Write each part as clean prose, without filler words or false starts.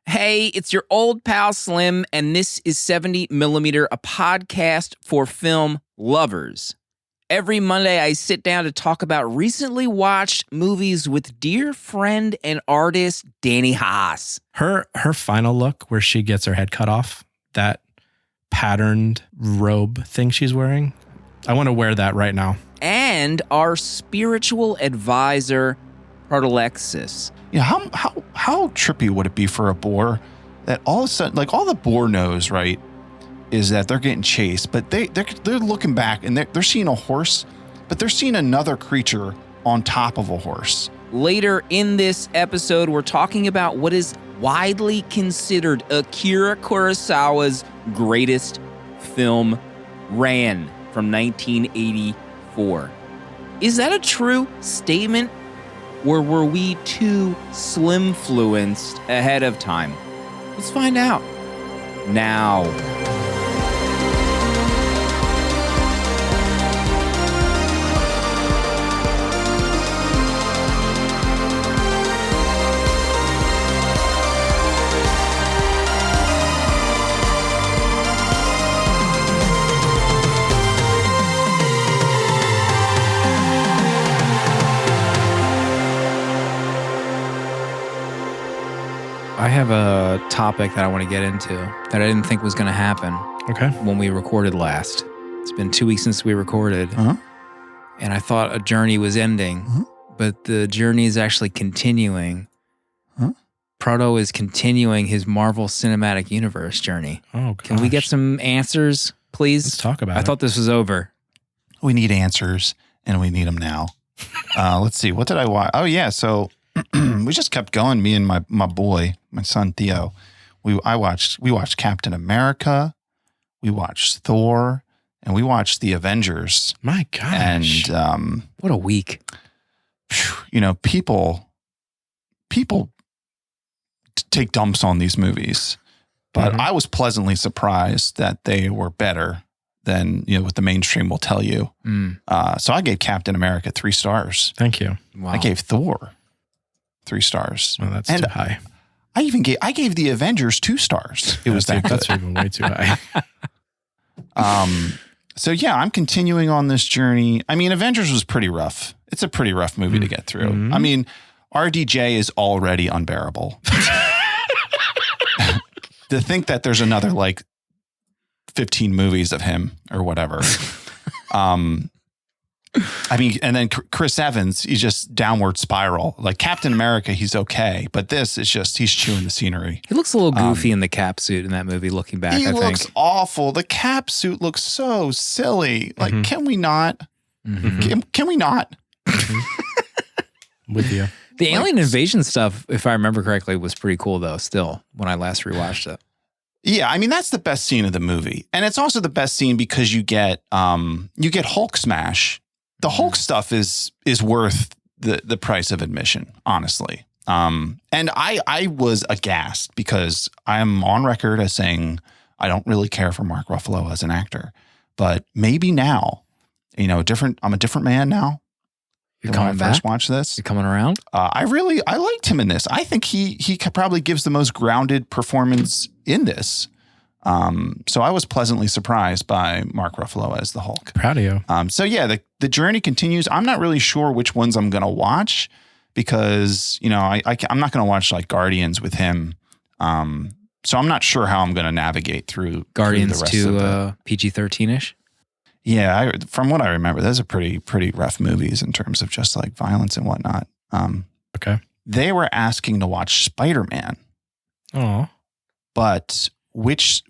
Hey, it's your old pal Slim, and this is 70mm, a podcast for film lovers. Every Monday, I sit down to talk about recently watched movies with dear friend and artist Danny Haas. Her final look where she gets her head cut off, that patterned robe thing she's wearing, I want to wear that right now. And our spiritual advisor, Protolexis. Yeah, how trippy would it be for a boar that all of a sudden, like all the boar knows, right, is that they're getting chased, but they're looking back and they're seeing a horse, but they're seeing another creature on top of a horse. Later in this episode, we're talking about what is widely considered Akira Kurosawa's greatest film, Ran, from 1984. Is that a true statement? Or were we too slim-fluenced ahead of time? Let's find out now. I have a topic that I want to get into that I didn't think was going to happen. Okay. When we recorded last. It's been 2 weeks since we recorded. Uh-huh. And I thought a journey was ending, but the journey is actually continuing. Huh? Proto is continuing his Marvel Cinematic Universe journey. Oh, gosh. Can we get some answers, please? Let's talk about it. I thought this was over. We need answers, and we need them now. Let's see. What did I watch? Oh, yeah. So we just kept going, me and my boy, my son Theo. We watched Captain America, we watched Thor, and we watched the Avengers. My gosh. And What a week. you know, people take dumps on these movies, but I was pleasantly surprised that they were better than, you know, what the mainstream will tell you. So I gave Captain America 3 stars. Thank you. Wow. I gave Thor 3 stars. Well, that's And too high. I gave the Avengers 2 stars. It was that good. That's even way too high. So yeah, I'm continuing on this journey. I mean, Avengers was pretty rough. It's a pretty rough movie to get through. Mm-hmm. I mean, RDJ is already unbearable. To think that there's another like 15 movies of him or whatever. I mean, and then Chris Evans, he's just downward spiral. Like Captain America, he's okay, but this is just, he's chewing the scenery. He looks a little goofy in the cap suit in that movie, looking back, I think. He looks awful. The cap suit looks so silly. Like, can we not? Can we not? With you. The alien invasion stuff, if I remember correctly, was pretty cool, though, still, when I last rewatched it. Yeah, I mean, that's the best scene of the movie. And it's also the best scene because you get Hulk smash. The Hulk stuff is worth the price of admission, honestly. And I was aghast because I'm on record as saying I don't really care for Mark Ruffalo as an actor. But maybe now, you know, I'm a different man now. You're when coming I first back? watched this. You're coming around? I liked him in this. I think he probably gives the most grounded performance in this. So I was pleasantly surprised by Mark Ruffalo as the Hulk. Proud of you. So yeah, the journey continues. I'm not really sure which ones I'm going to watch because, you know, I'm not going to watch like Guardians with him. So I'm not sure how I'm going to navigate through Guardians through the rest of to PG-13-ish? Yeah, from what I remember, those are pretty rough movies in terms of just like violence and whatnot. Okay. They were asking to watch Spider-Man, Oh. but which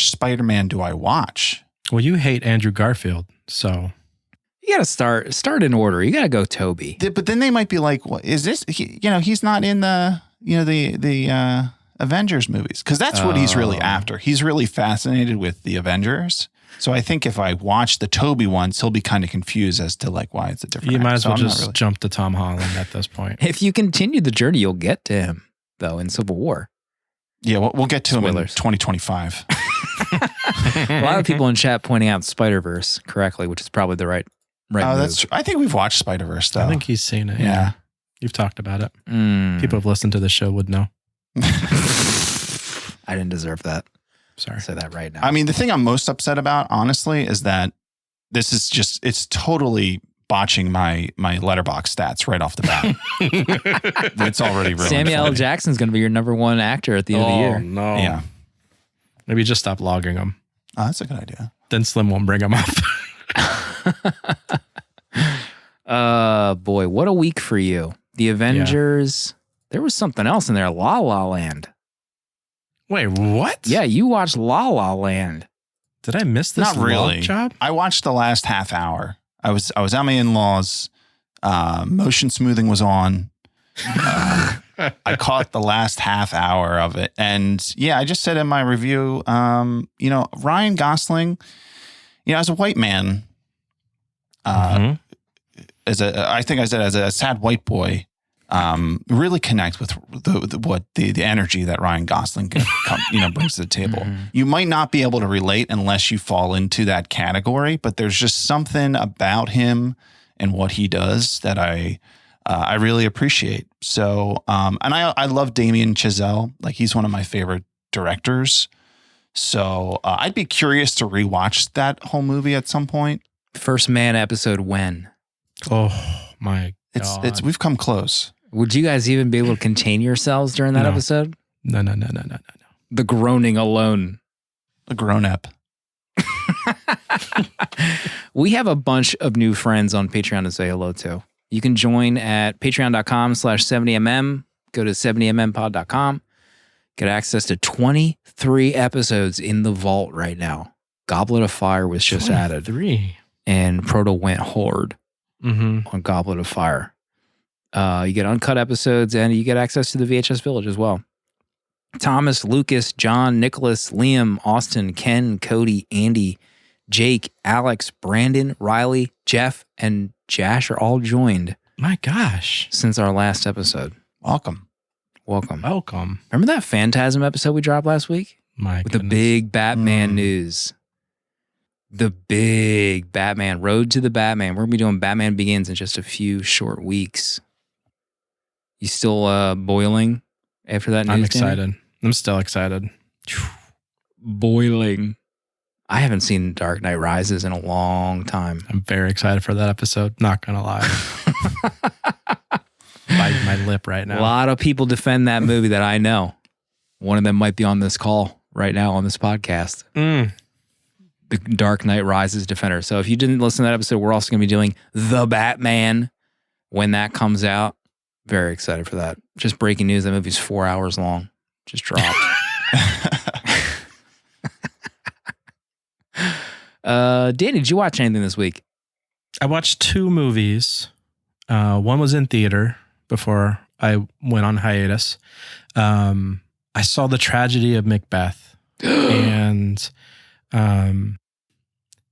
Spider-Man do I watch? Well, you hate Andrew Garfield, so You got to start in order. You got to go Toby. But then they might be like, "What is this? He's not in the Avengers movies because that's what he's really after. He's really fascinated with the Avengers." So I think if I watch the Toby ones, he'll be kind of confused as to like why it's a different. you might as well actor. So I'm just not really- jump to Tom Holland at this point. If you continue the journey, you'll get to him, though, in Civil War. Yeah, we'll get to him in Spoilers. 2025. A lot of people in chat pointing out Spider-Verse correctly, which is probably the right Oh, move. that's. I think we've watched Spider-Verse though. I think he's seen it. Yeah. You've talked about it. Mm. People who've listened to the show would know. I didn't deserve that. Sorry. I'll say that right now. I mean, the thing I'm most upset about, honestly, is that this is just, it's totally botching my Letterboxd stats right off the bat. It's already ruined. Samuel L. Jackson's going to be your number one actor at the end of the year. No. Yeah. Maybe just stop logging them. Oh, that's a good idea. Then Slim won't bring them up. Boy, what a week for you. The Avengers. There was something else in there. La La Land. Wait, what? Yeah, you watched La La Land. Did I miss this Not really. log job? I watched the last half hour. I was at my in-laws. Motion smoothing was on. I caught the last half hour of it. And yeah, I just said in my review, Ryan Gosling, as a white man, I think I said as a sad white boy, really connect with the energy that Ryan Gosling brings to the table. Mm-hmm. You might not be able to relate unless you fall into that category, but there's just something about him and what he does that I really appreciate. So, and I love Damien Chazelle. Like, he's one of my favorite directors. So I'd be curious to rewatch that whole movie at some point. First Man episode when? Oh my God. We've come close. Would you guys even be able to contain yourselves during that episode? No. The groaning alone. A grown-up. We have a bunch of new friends on Patreon to say hello to. You can join at patreon.com/70mm. Go to 70mmpod.com. Get access to 23 episodes in the vault right now. Goblet of Fire was just added. 3. And Proto went hard on Goblet of Fire. You get uncut episodes and you get access to the VHS Village as well. Thomas, Lucas, John, Nicholas, Liam, Austin, Ken, Cody, Andy, Jake, Alex, Brandon, Riley, Jeff, and Jash are all joined. My gosh. Since our last episode. Welcome. Remember that Phantasm episode we dropped last week? With the big Batman news. The big Batman, Road to the Batman. We're going to be doing Batman Begins in just a few short weeks. You still boiling after that news? I'm excited. Danny? I'm still excited. Boiling. I haven't seen Dark Knight Rises in a long time. I'm very excited for that episode. Not going to lie. Biting my lip right now. A lot of people defend that movie that I know. One of them might be on this call right now on this podcast. The Dark Knight Rises defender. So if you didn't listen to that episode, we're also going to be doing The Batman when that comes out. Very excited for that. Just breaking news, that movie's 4 hours long. Just dropped. Danny, did you watch anything this week? I watched 2 movies. One was in theater before I went on hiatus. I saw The Tragedy of Macbeth. And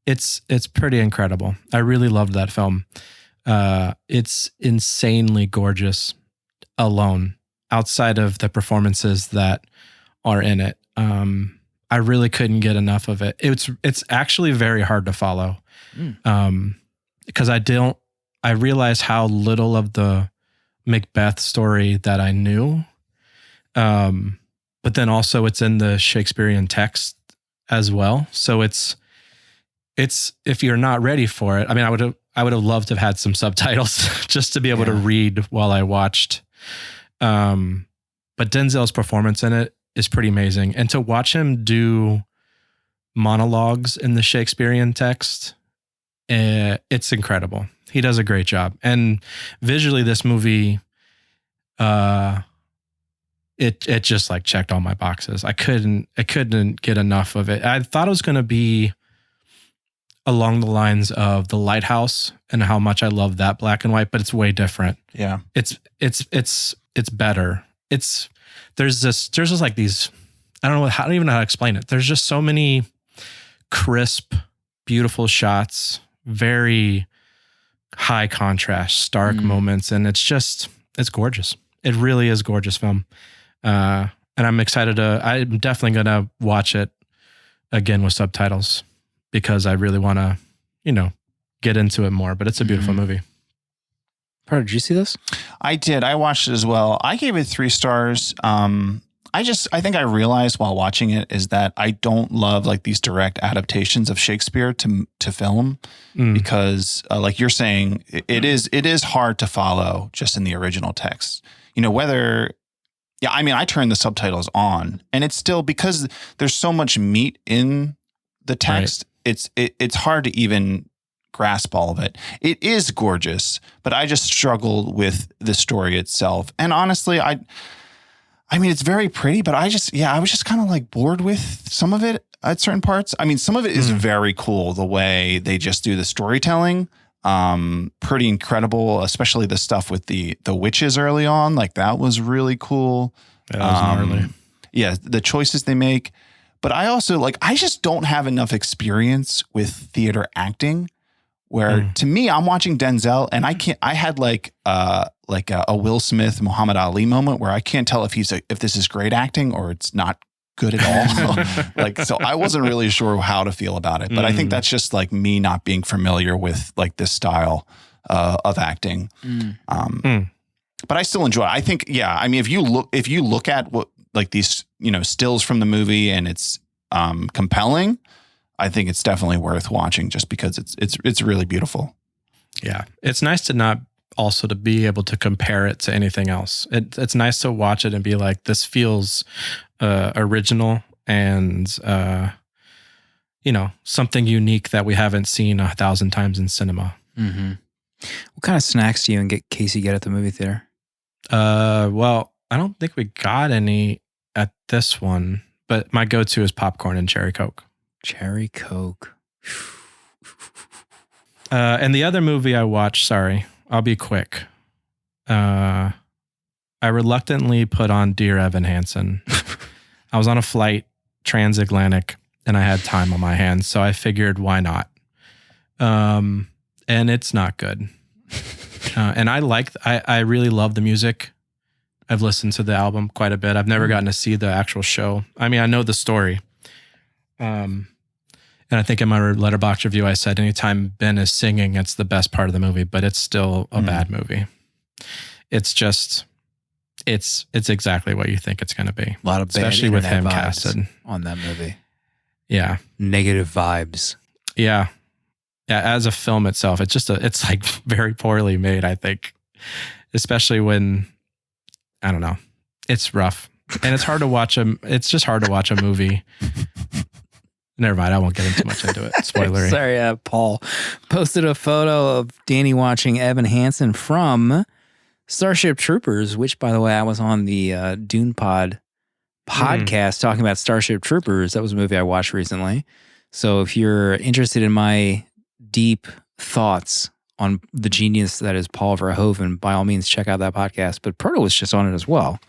it's pretty incredible. I really loved that film. It's insanely gorgeous alone, outside of the performances that are in it. I really couldn't get enough of it. It's actually very hard to follow. Because I realized how little of the Macbeth story that I knew. But then also it's in the Shakespearean text as well. So it's if you're not ready for it, I mean, I would have loved to have had some subtitles just to be able to read while I watched. But Denzel's performance in it is pretty amazing. And to watch him do monologues in the Shakespearean text, it's incredible. He does a great job. And visually, this movie, it just like checked all my boxes. I couldn't get enough of it. I thought it was going to be along the lines of The Lighthouse and how much I love that black and white, but it's way different. Yeah. It's better. There's just like these, I don't even know how to explain it. There's just so many crisp, beautiful shots, very high contrast, stark moments. And it's gorgeous. It really is a gorgeous film. And I'm definitely going to watch it again with subtitles because I really want to, get into it more, but it's a beautiful movie. Did you see this? I did. I watched it as well. I gave it 3 stars. I think I realized while watching it is that I don't love like these direct adaptations of Shakespeare to film because like you're saying, it is hard to follow just in the original text. I turn the subtitles on and it's still, because there's so much meat in the text, right. It's hard to even grasp all of it. It is gorgeous, but I just struggled with the story itself. And honestly, it's very pretty, but I was just kind of like bored with some of it at certain parts. Some of it is very cool, the way they just do the storytelling. Pretty incredible, especially the stuff with the witches early on. Like that was really cool. That was gnarly. Yeah, the choices they make. But I also I just don't have enough experience with theater acting where to me, I'm watching Denzel and I had a Will Smith, Muhammad Ali moment where I can't tell if this is great acting or it's not good at all. So I wasn't really sure how to feel about it, but I think that's just like me not being familiar with like this style of acting. But I still enjoy it. I think, if you look at what like these, stills from the movie and it's compelling, I think it's definitely worth watching just because it's really beautiful. Yeah. It's nice to not also to be able to compare it to anything else. It's nice to watch it and be like, this feels original and, something unique that we haven't seen 1,000 times in cinema. Mm-hmm. What kind of snacks do you and Casey get at the movie theater? Well, I don't think we got any at this one, but my go-to is popcorn and cherry Coke. Cherry Coke. And the other movie I watched, sorry, I'll be quick. I reluctantly put on Dear Evan Hansen. I was on a flight, transatlantic, and I had time on my hands, so I figured, why not? And it's not good. And I really love the music. I've listened to the album quite a bit. I've never gotten to see the actual show. I know the story. And I think in my Letterboxd review, I said anytime Ben is singing, it's the best part of the movie, but it's still a bad movie. It's just, it's exactly what you think it's going to be. A lot of especially with him casted on that movie. Yeah. Negative vibes. Yeah. Yeah. As a film itself, it's like very poorly made, I think, especially when, I don't know, it's rough and it's hard to watch it's just hard to watch a movie. Never mind. I won't get too much into it. Spoilery. Sorry, Paul posted a photo of Danny watching Evan Hansen from Starship Troopers, which, by the way, I was on the Dune Pod podcast talking about Starship Troopers. That was a movie I watched recently. So if you're interested in my deep thoughts on the genius that is Paul Verhoeven, by all means, check out that podcast. But Proto was just on it as well.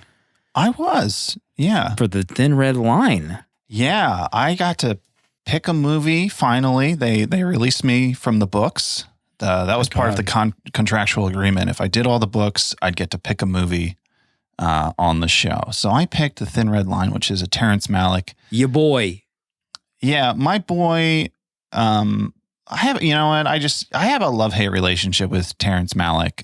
I was, yeah. For the Thin Red Line. Yeah, I got to pick a movie. Finally, they released me from the books. That was part of the contractual agreement. If I did all the books, I'd get to pick a movie on the show. So I picked The Thin Red Line, which is a Terrence Malick. Your boy. Yeah, my boy. I have, I have a love-hate relationship with Terrence Malick.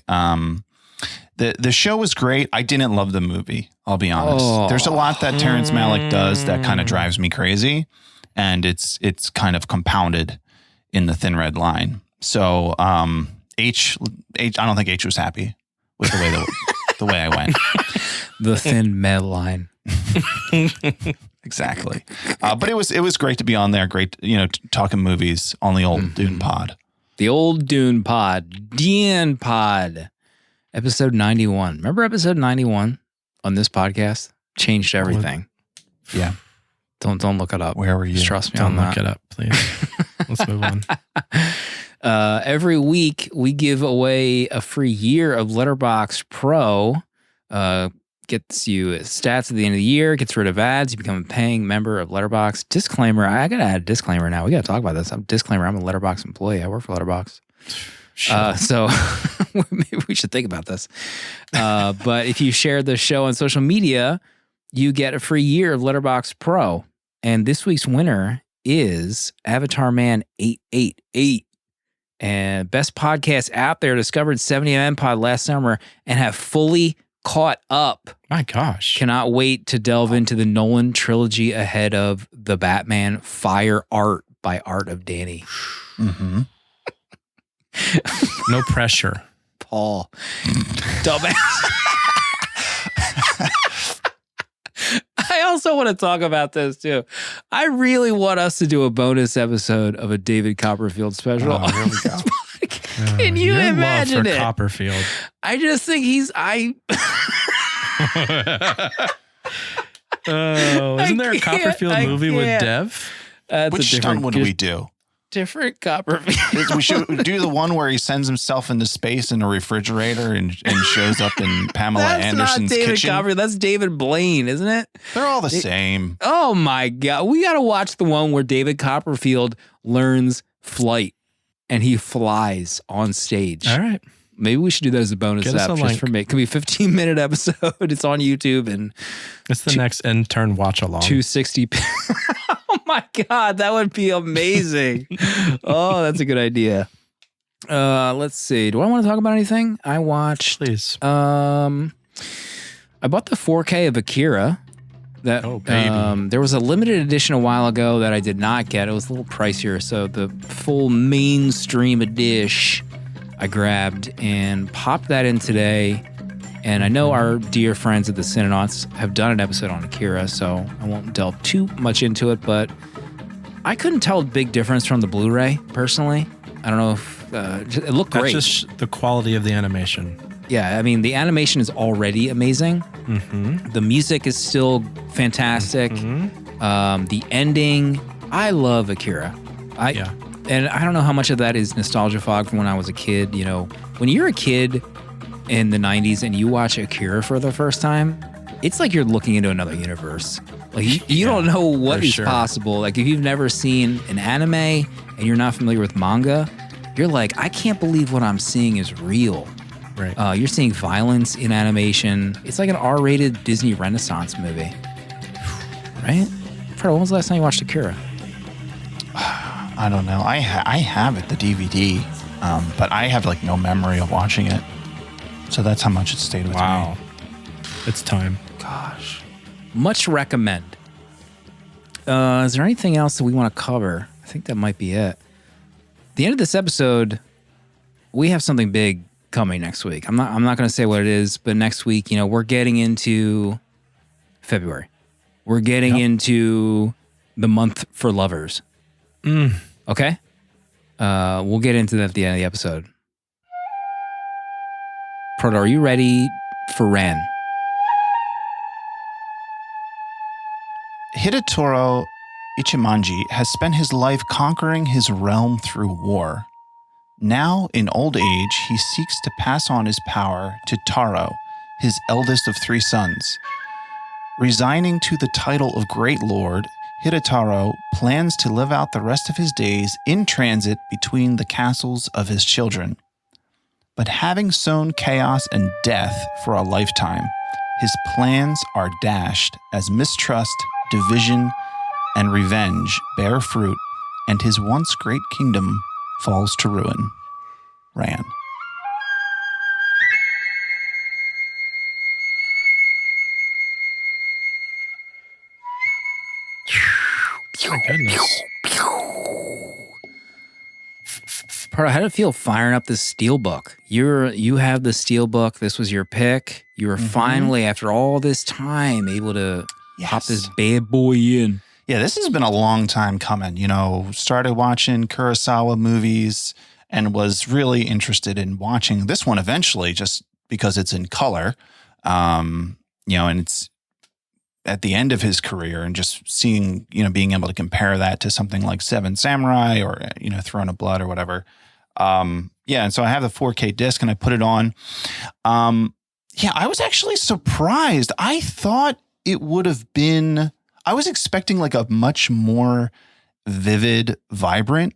The show was great. I didn't love the movie. I'll be honest. There's a lot that Terrence Malick does that kind of drives me crazy, and it's kind of compounded in The Thin Red Line. So H, I don't think H was happy with the way I went. The Thin Red Line. Exactly. But it was great to be on there. Great, talking movies on the old Dune Pod. The old Dune Pod. Dune Pod. Episode 91. Remember episode 91 on this podcast? Changed everything. Yeah. Don't look it up. Where were you? Just trust me Don't on look that. it up, please. Let's move on. Every week we give away a free year of Letterboxd Pro. Gets you stats at the end of the year, gets rid of ads. You become a paying member of Letterboxd. Disclaimer, I got to add a disclaimer now. We got to talk about this. Disclaimer, I'm a Letterboxd employee. I work for Letterboxd. Sure. So maybe we should think about this. But if you share the show on social media, you get a free year of Letterboxd Pro. And this week's winner is Avatar Man 888. And best podcast out there, discovered 70mm Pod last summer and have fully caught up. My gosh. Cannot wait to delve into the Nolan trilogy ahead of the Batman Fire Art by Art of Danny. Mm-hmm. No pressure. Paul. Dumbass. I also want to talk about this too. I really want us to do a bonus episode of a David Copperfield special. Oh, here we go. Can you Your imagine love for it? Copperfield. I just think Isn't there a Copperfield movie with Dev? Which stunt would we do? Different Copperfield. We should do the one where he sends himself into space in a refrigerator and shows up in Pamela Anderson's not David kitchen. Copperfield. That's David Blaine, isn't it? They're all the same. Oh my God. We got to watch the one where David Copperfield learns flight and he flies on stage. All right. Maybe we should do that as a bonus Get us app a just link. for me. It could be a 15-minute episode. It's on YouTube and It's the next intern watch along. 260. Oh my God, that would be amazing. Oh, that's a good idea. Let's see. Do I want to talk about anything? I watched. Please. I bought the 4K of Akira. That Oh, baby. there was a limited edition a while ago that I did not get. It was a little pricier, so the full mainstream edition I grabbed and popped that in today. And I know our dear friends at the Cinenauts have done an episode on Akira, so I won't delve too much into it, but I couldn't tell a big difference from the Blu-ray, personally. I don't know if it looked That's great. just the quality of the animation. Yeah, I mean, the animation is already amazing. Mm-hmm. The music is still fantastic. The ending, I love Akira. And I don't know how much of that is nostalgia fog from when I was a kid. You know, when you're a kid in the 90s and you watch Akira for the first time, it's like you're looking into another universe. Like you don't know what is possible. Like if you've never seen an anime and you're not familiar with manga, you're like, I can't believe what I'm seeing is real. Right. You're seeing violence in animation. It's like an R-rated Disney Renaissance movie. Right? Fredo, when was the last time you watched Akira? I don't know. I have it, the DVD, but I have like no memory of watching it. So that's how much it stayed with me. It's time. Gosh. Much recommend. Is there anything else that we want to cover? I think that might be it. The end of this episode, we have something big coming next week. I'm not going to say what it is, but next week, you know, we're getting into February. We're getting into the month for lovers. Okay? We'll get into that at the end of the episode. Proto, are you ready for Ran? Hidetoro Ichimonji has spent his life conquering his realm through war. Now, in old age, he seeks to pass on his power to Taro, his eldest of 3 sons. Resigning to the title of Great Lord, Hidetaro plans to live out the rest of his days in transit between the castles of his children. But having sown chaos and death for a lifetime, his plans are dashed as mistrust, division, and revenge bear fruit, and his once great kingdom falls to ruin. Ran. My goodness. Proto, how did it feel firing up this steelbook? You have the steelbook. This was your pick. You were finally, after all this time, able to pop this bad boy in. Yeah, this has been a long time coming. You know, started watching Kurosawa movies and was really interested in watching this one eventually just because it's in color. You know, and it's at the end of his career and just seeing, you know, being able to compare that to something like Seven Samurai or, you know, Throne of Blood or whatever. Yeah, and so I have the 4K disc and I put it on. Yeah, I was actually surprised. I thought it would have been, I was expecting like a much more vivid, vibrant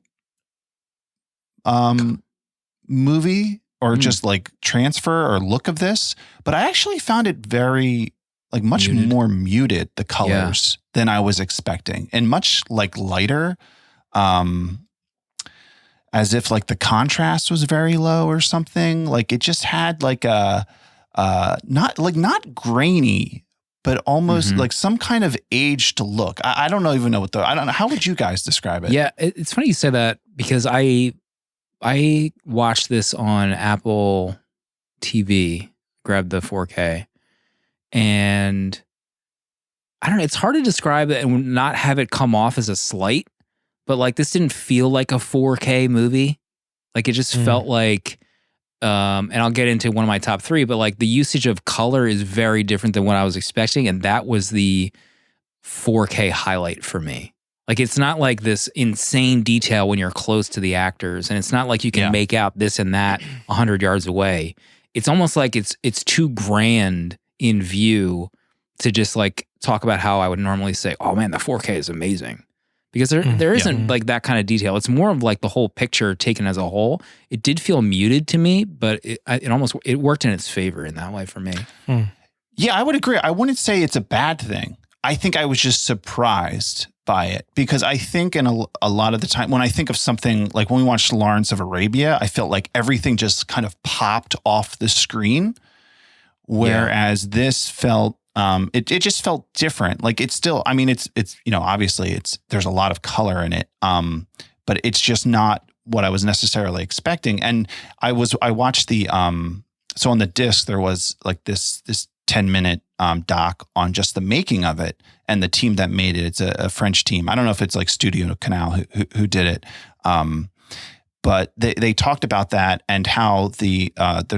movie or just like transfer or look of this, but I actually found it very like much more muted, the colors than I was expecting, and much like lighter, as if like the contrast was very low or something. Like it just had like a not grainy, but almost like some kind of aged look. I don't even know I don't know. How would you guys describe it? Yeah, it's funny you say that because I watched this on Apple TV, grabbed the 4K, and I don't know, it's hard to describe it and not have it come off as a slight, but like this didn't feel like a 4K movie. Like it just felt like, and I'll get into one of my top 3, but like the usage of color is very different than what I was expecting. And that was the 4K highlight for me. Like it's not like this insane detail when you're close to the actors, and it's not like you can make out this and that 100 yards away. It's almost like it's too grand in view to just like talk about how I would normally say, oh man, the 4K is amazing. Because there isn't like that kind of detail. It's more of like the whole picture taken as a whole. It did feel muted to me, but it worked in its favor in that way for me. Yeah, I would agree. I wouldn't say it's a bad thing. I think I was just surprised by it because I think in a lot of the time when I think of something like when we watched Lawrence of Arabia, I felt like everything just kind of popped off the screen. Whereas this felt, it just felt different. Like it's still, I mean, it's, obviously there's a lot of color in it. But it's just not what I was necessarily expecting. And I watched so on the disc, there was like this 10-minute doc on just the making of it and the team that made it. It's a French team. I don't know if it's like Studio Canal who did it. But they talked about that and how the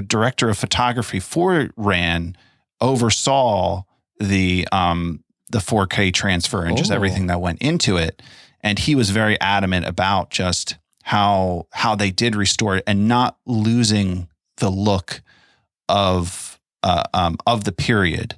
director of photography for Ran oversaw the 4K transfer and just everything that went into it. And he was very adamant about just how they did restore it and not losing the look of the period.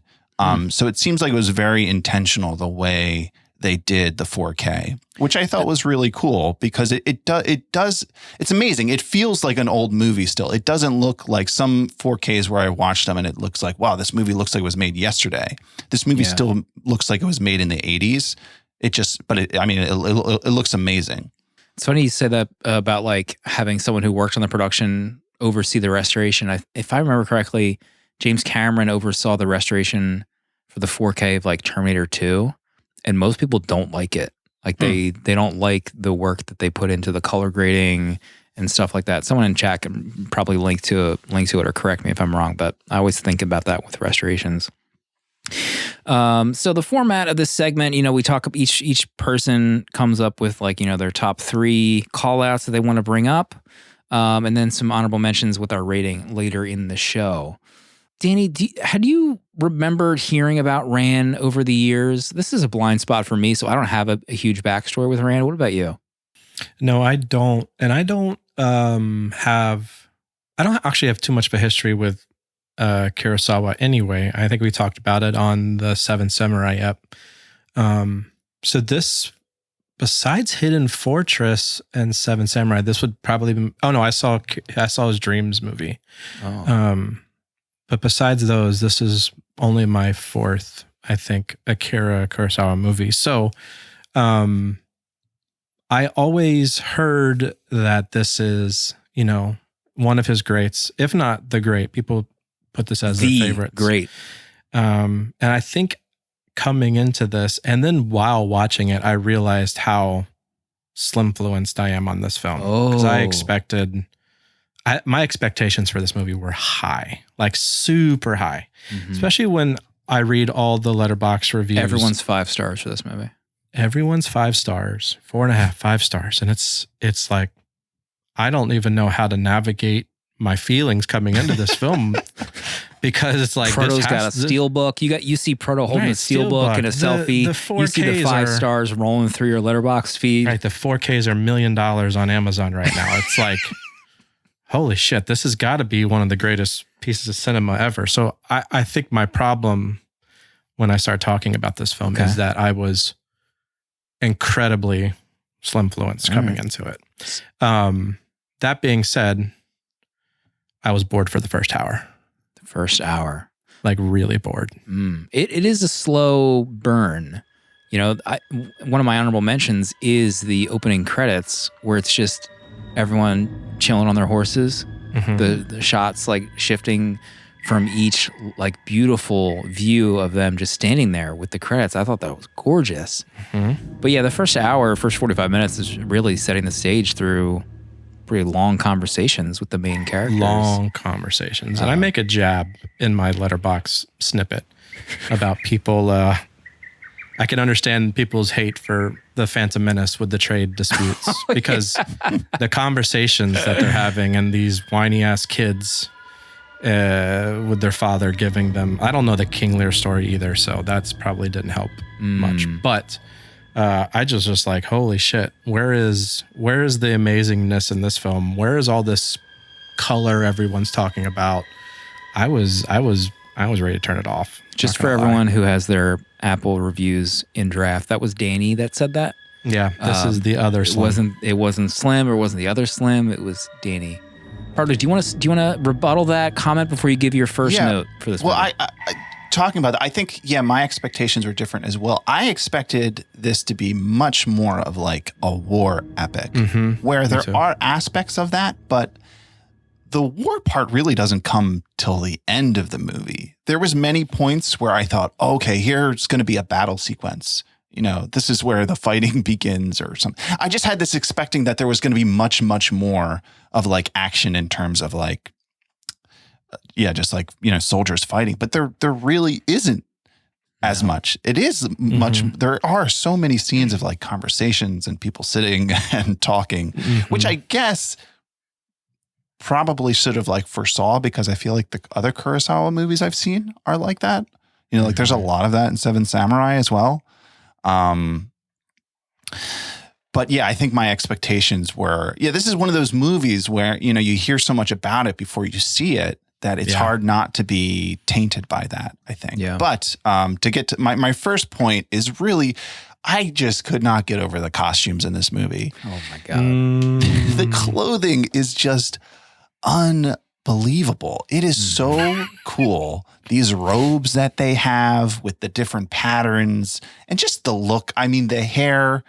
So it seems like it was very intentional the way they did the 4K, which I thought was really cool because it does, it's amazing. It feels like an old movie still. It doesn't look like some 4Ks where I watched them and it looks like, wow, this movie looks like it was made yesterday. This movie still looks like it was made in the 80s. It looks amazing. It's funny you say that about like having someone who worked on the production oversee the restoration. If I remember correctly, James Cameron oversaw the restoration for the 4K of like Terminator 2, and most people don't like it. Like they don't like the work that they put into the color grading and stuff like that. Someone in chat can probably link to it or correct me if I'm wrong, but I always think about that with restorations. So the format of this segment, we talk, each person comes up with like, their top 3 call outs that they want to bring up. And then some honorable mentions with our rating later in the show. Danny, had you remembered hearing about Ran over the years? This is a blind spot for me, so I don't have a huge backstory with Ran. What about you? No, I don't. And I don't actually have too much of a history with Kurosawa anyway. I think we talked about it on the Seven Samurai app. So this, besides Hidden Fortress and Seven Samurai, this would probably be, I saw his Dreams movie. But besides those, this is only my 4th, I think, Akira Kurosawa movie. So I always heard that this is, one of his greats, if not the great. People put this as their favorite. Great. And I think coming into this, and then while watching it, I realized how slim-fluenced I am on this film. Because I expected... my expectations for this movie were high, like super high, especially when I read all the Letterboxd reviews. Everyone's 5 stars for this movie. Everyone's 5 stars, 4.5, 5 stars. And it's like, I don't even know how to navigate my feelings coming into this film because it's like, Proto's got a steel book. You see Proto holding a steel book and a selfie. You see the 5 stars rolling through your Letterboxd feed. Right. The 4Ks are $1 million on Amazon right now. It's like, holy shit, this has got to be one of the greatest pieces of cinema ever. So I think my problem when I start talking about this film is that I was incredibly slim-fluenced coming into it. That being said, I was bored for the first hour. The first hour. Like really bored. It is a slow burn. One of my honorable mentions is the opening credits where it's just everyone chilling on their horses. The shots like shifting from each like beautiful view of them just standing there with the credits. I thought that was gorgeous. But yeah, the first 45 minutes is really setting the stage through pretty long conversations with the main characters. Long conversations. And I make a jab in my letterbox snippet about people. I can understand people's hate for the Phantom Menace with the trade disputes because the conversations that they're having and these whiny ass kids with their father giving them, I don't know the King Lear story either, so that's probably didn't help much. But I just like, holy shit, where is the amazingness in this film? Where is all this color everyone's talking about? I was ready to turn it off. Just for everyone who has their Apple reviews in draft, that was Danny that said that. Yeah, this is the other Slim. It wasn't Slim, or wasn't the other Slim. It was Danny. Pardo, do you want to rebuttal that comment before you give your first note for this? Well, movie? I talking about that, I think my expectations were different as well. I expected this to be much more of like a war epic, where there are aspects of that, but the war part really doesn't come till the end of the movie. There was many points where I thought, okay, here's going to be a battle sequence. You know, this is where the fighting begins or something. I just had this expecting that there was going to be much, much more of like action in terms of like, just like, soldiers fighting. But there really isn't as much. It is much. There are so many scenes of like conversations and people sitting and talking, which I guess probably should have like foresaw, because I feel like the other Kurosawa movies I've seen are like that. Like there's a lot of that in Seven Samurai as well. But yeah, I think my expectations were, this is one of those movies where, you hear so much about it before you see it that it's hard not to be tainted by that, I think. Yeah. But to get to my first point is really, I just could not get over the costumes in this movie. Oh my God. The clothing is just unbelievable. It is so cool. These robes that they have with the different patterns and just the look. I mean, the hair,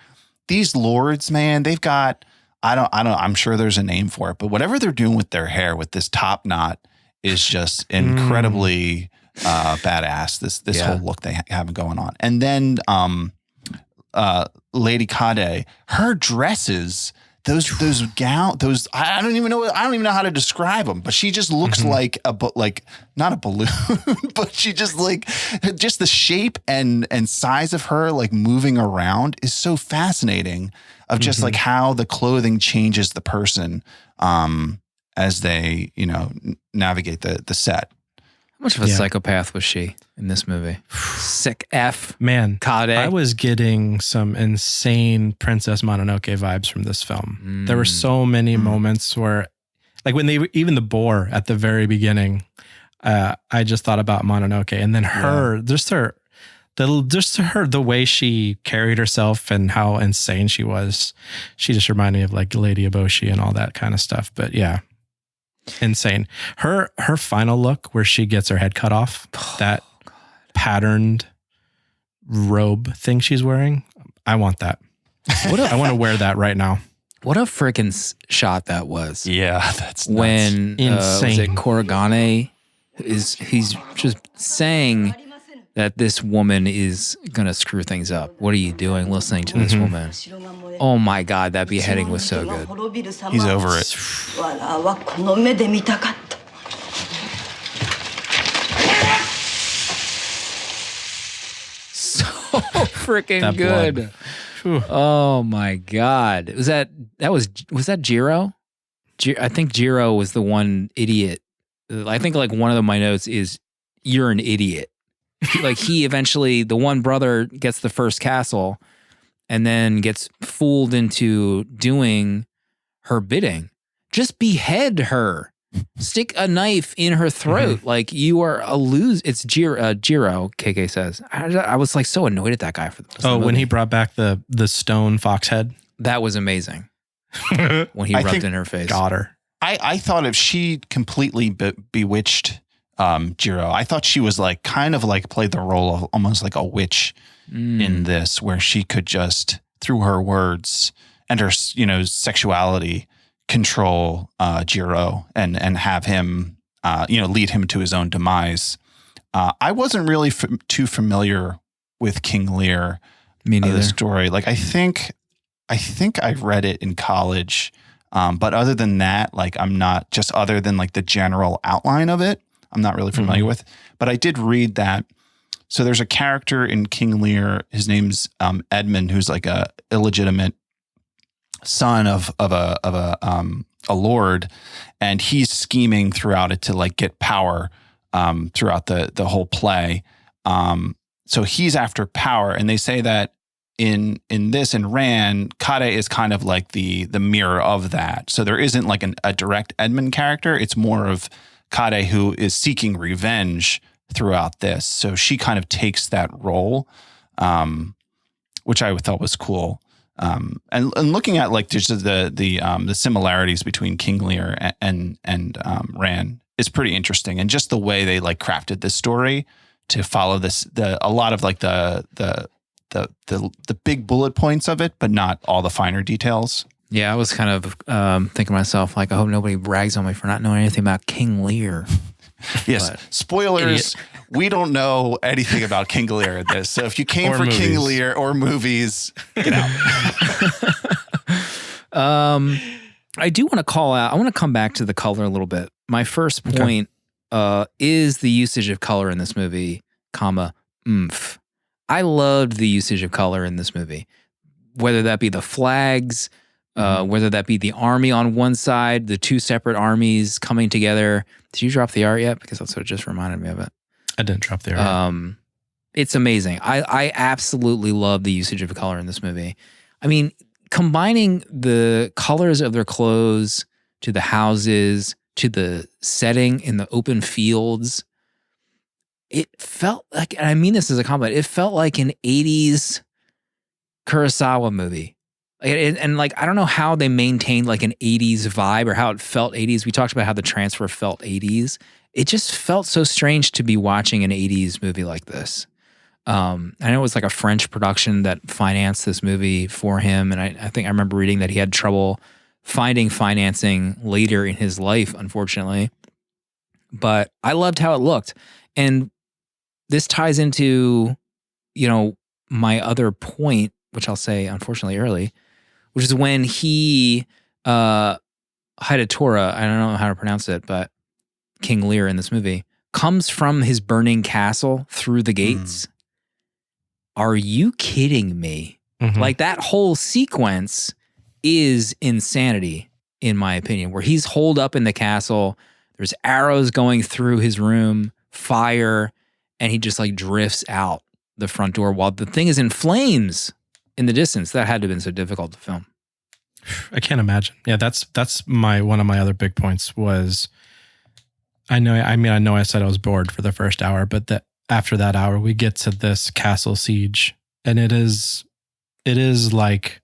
these lords, man, they've got, I'm sure there's a name for it, but whatever they're doing with their hair with this top knot is just incredibly badass. This whole look they have going on. And then Lady Kade, her dresses, those gowns, I don't even know how to describe them, but she just looks like not a balloon, but she just just the shape and size of her like moving around is so fascinating, of just like how the clothing changes the person as they, navigate the set. How much of a psychopath was she in this movie? Sick F. Man, Kade. I was getting some insane Princess Mononoke vibes from this film. There were so many moments where, like when even the boar at the very beginning, I just thought about Mononoke, and then the way she carried herself and how insane she was. She just reminded me of like Lady Eboshi and all that kind of stuff. But yeah. Insane. Her final look where she gets her head cut off, that patterned robe thing she's wearing. I want that. I want to wear that right now. What a freaking shot that was. Yeah, that's nuts. When insane. Was it Korogane he's just saying that this woman is going to screw things up. What are you doing listening to this woman? Oh my God, that beheading was so good. He's over it. So freaking good. Oh my God. Was that Jiro? I think Jiro was the one idiot. I think like one of my notes is, you're an idiot. Like he eventually, the one brother gets the first castle and then gets fooled into doing her bidding. Just behead her. Stick a knife in her throat. Like you are a loser. It's Jiro, KK says. I was like so annoyed at that guy for the when he brought back the stone fox head. That was amazing. When he rubbed in her face. Got her. I thought if she completely bewitched Jiro, I thought she was like kind of like played the role of almost like a witch in this, where she could just through her words and her sexuality control Jiro and have him lead him to his own demise. I wasn't really too familiar with King Lear. Me neither. The story. Like, I think I read it in college. But other than that, like, I'm not, just other than like the general outline of it, I'm not really familiar with. But I did read that. So there's a character in King Lear. His name's Edmund, who's like a illegitimate son of a lord, and he's scheming throughout it to like get power throughout the whole play. So he's after power, and they say that in this and Ran, Kade is kind of like the mirror of that. So there isn't like a direct Edmund character. It's more of Kade who is seeking revenge throughout this. So she kind of takes that role, which I thought was cool. And looking at like just the similarities between King Lear and Ran is pretty interesting, and just the way they like crafted this story to follow a lot of like the big bullet points of it, but not all the finer details. Yeah, I was kind of thinking to myself, like, I hope nobody brags on me for not knowing anything about King Lear. Yes, But, spoilers. We don't know anything about King Lear in this. So if you came Or for King movies. Lear or movies, get out. I do want to call out, I want to come back to the color a little bit. My first point is the usage of color in this movie, oomph. I loved the usage of color in this movie, whether that be the flags, whether that be the army on one side, the two separate armies coming together. Did you drop the art yet? Because that's what it just reminded me of it. I didn't drop the art. It's amazing. I absolutely love the usage of color in this movie. I mean, combining the colors of their clothes to the houses, to the setting in the open fields, it felt like, and I mean this as a compliment, it felt like an 80s Kurosawa movie. And like, I don't know how they maintained like an 80s vibe or how it felt 80s. We talked about how the transfer felt 80s. It just felt so strange to be watching an 80s movie like this. I know it was like a French production that financed this movie for him. And I think I remember reading that he had trouble finding financing later in his life, unfortunately. But I loved how it looked. And this ties into, my other point, which I'll say unfortunately early, which is when he, Hidatora, I don't know how to pronounce it, but King Lear in this movie, comes from his burning castle through the gates. Are you kidding me? Mhm. Like, that whole sequence is insanity, in my opinion, where he's holed up in the castle. There's arrows going through his room, fire, and he just like drifts out the front door while the thing is in flames in the distance. That had to have been so difficult to film. I can't imagine. Yeah, that's one of my other big points was, I know I said I was bored for the first hour, but after that hour we get to this castle siege, and it is like,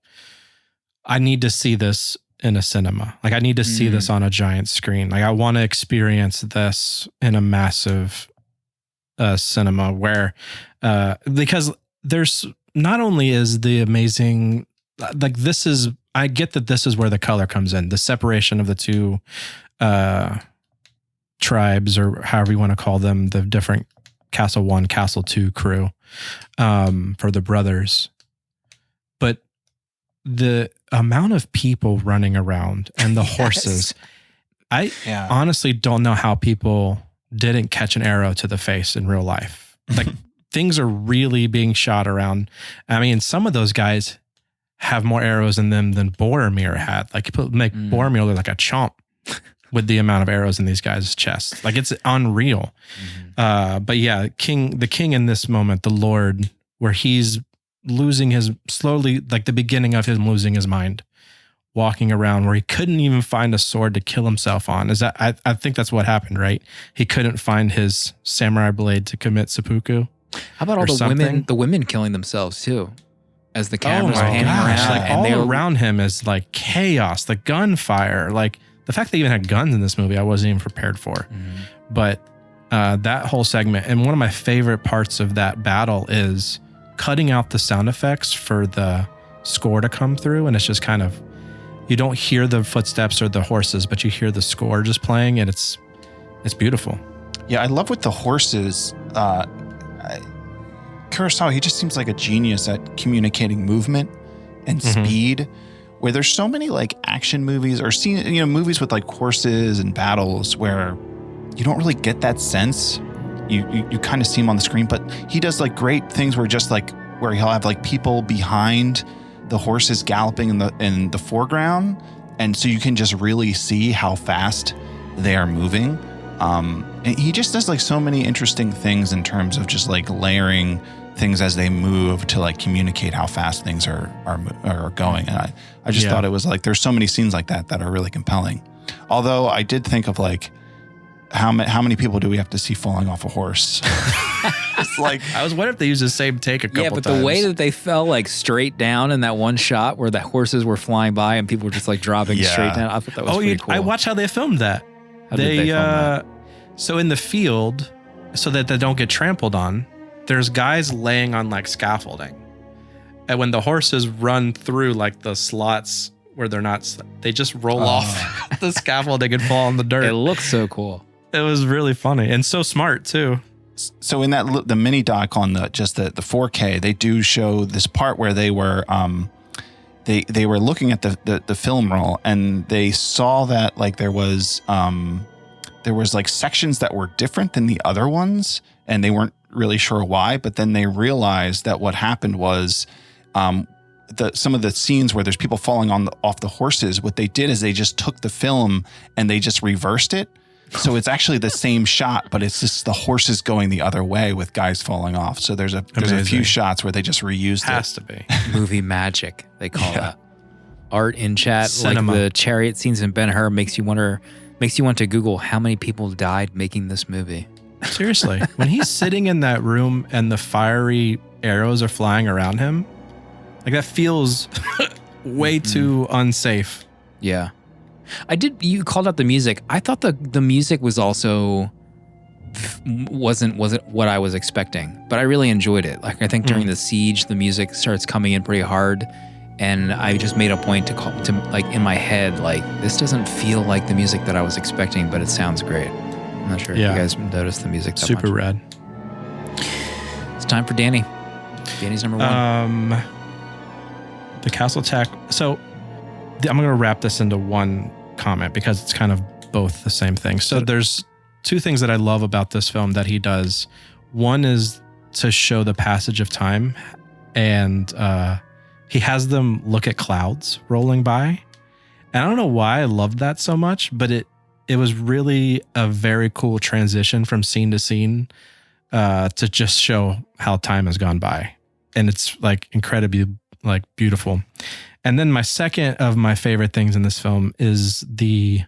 I need to see this in a cinema. Like, I need to see this on a giant screen. Like, I want to experience this in a massive cinema where, because there's not only is the amazing, like, I get that this is where the color comes in, the separation of the two tribes, or however you want to call them, the different Castle 1, Castle 2 crew for the brothers. But the amount of people running around and the horses, I honestly don't know how people didn't catch an arrow to the face in real life. Like, things are really being shot around. I mean, some of those guys have more arrows in them than Boromir had. Like, make Boromir look like a chomp with the amount of arrows in these guys' chests. Like, it's unreal. But yeah, the king in this moment, the Lord, where he's losing slowly, like the beginning of him losing his mind, walking around where he couldn't even find a sword to kill himself on. I think that's what happened, right? He couldn't find his samurai blade to commit seppuku. How about all the women killing themselves too, as the camera's panning around? Like, all around him is like chaos, the gunfire, like the fact they even had guns in this movie, I wasn't even prepared for. But that whole segment, and one of my favorite parts of that battle is cutting out the sound effects for the score to come through, and it's just kind of, you don't hear the footsteps or the horses, but you hear the score just playing, and It's beautiful. Yeah, I love with the horses. Kurosawa, he just seems like a genius at communicating movement and speed. Where there's so many like action movies or movies with like horses and battles where you don't really get that sense. You kind of see him on the screen, but he does like great things where he'll have like people behind the horses galloping in the foreground, and so you can just really see how fast they are moving. And he just does like so many interesting things in terms of just like layering things as they move to like communicate how fast things are going. And I just thought it was like, there's so many scenes like that are really compelling. Although I did think of like, how many people do we have to see falling off a horse? It's like, I was wondering if they used the same take a couple times. Yeah, but the way that they fell like straight down in that one shot where the horses were flying by and people were just like dropping straight down, I thought that was pretty cool. I watched how they filmed that. How did they film that? So in the field, so that they don't get trampled on, there's guys laying on like scaffolding. And when the horses run through like the slots where they're not, they just roll off the scaffolding and fall on the dirt. It looks so cool. It was really funny and so smart too. So in the mini doc on the 4K, they do show this part where they were they were looking at the film roll, and they saw that like there was like sections that were different than the other ones, and they weren't really sure why. But then they realized that what happened was some of the scenes where there's people falling off the horses. What they did is they just took the film and they just reversed it. So it's actually the same shot, but it's just the horses going the other way with guys falling off. So there's a few shots where they just reused it. Has to be. Movie magic, they call that. Art in chat, Cinema. like the chariot scenes in Ben-Hur makes you want to Google how many people died making this movie. Seriously, when he's sitting in that room and the fiery arrows are flying around him, like that feels way too unsafe. Yeah. You called out the music. I thought the music was also wasn't what I was expecting, but I really enjoyed it. Like I think during the siege, the music starts coming in pretty hard, and I just made a point to like in my head, like this doesn't feel like the music that I was expecting, but it sounds great. I'm not sure if you guys noticed the music that Super much. rad. It's time for Danny. Danny's number one. The castle attack. So I'm going to wrap this into one comment because it's kind of both the same thing. So there's two things that I love about this film that he does. One is to show the passage of time, and he has them look at clouds rolling by. And I don't know why I loved that so much, but it was really a very cool transition from scene to scene to just show how time has gone by. And it's like incredibly like beautiful. And then my second of my favorite things in this film is the